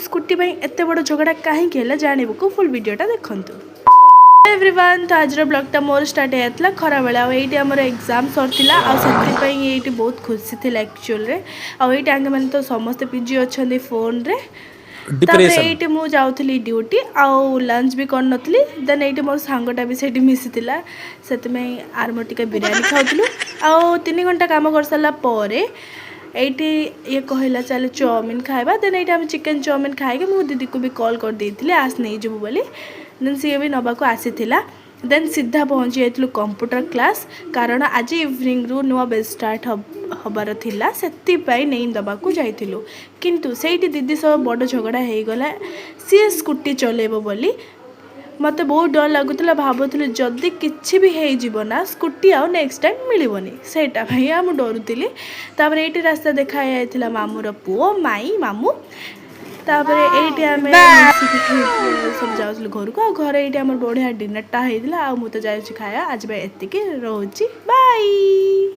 Scooty एत बड़ झगड़ा कहीं जानव को फुल वीडियोटा देखंतु। एवरीवन तो आज ब्लॉगटा मोर स्टार्ट होता खरा बेला आईटी आमर एग्जाम सरला आईटी बहुत खुशी थी एक्चुअल रे आईटी आगे मैंने तो समस्ते पिजी अच्छा फोन रे ये मुझे जाऊली ड्यूटी आउ लंच भी कर नी देन ये मोर सांगटा भी से मिसीला से आरम टिके बिरयानी खाऊलु आउ 3 घंटा काम कर सारापर ये ये कहला चल चाउमिन खाइबा देन ये आम चिकेन चाउमिन खाई मो दीदी को भी कॉल कर देती आस नहीं जीवु बोली देन सी भी नबाक आसीथिला देन सीधा पहुँची जाइलु कंप्यूटर क्लास कारण आज इवनिंग रु नुआ बेच स्टार्ट हबार थिला सेतिपाई नहीं दबाकू जाइथिलु किंतु सेठी दीदी सब बड़ झगड़ा हो गला सी स्कूटी चलेबो बोली मत बहुत डर लगुला भावुली जदि किसी भी हो स्कूटी आउ नेक्स्ट टाइम मिलबनी सेटा भाई हम डरुली तापर ये रास्ता देखा जाइथिला मामूर पुओ माई मामू तापर ये आम सब जाऊँ घर को घर ये बढ़िया डिनरटा होता आ मुझे जाऊँ खाया आज एतिक रोची बाय।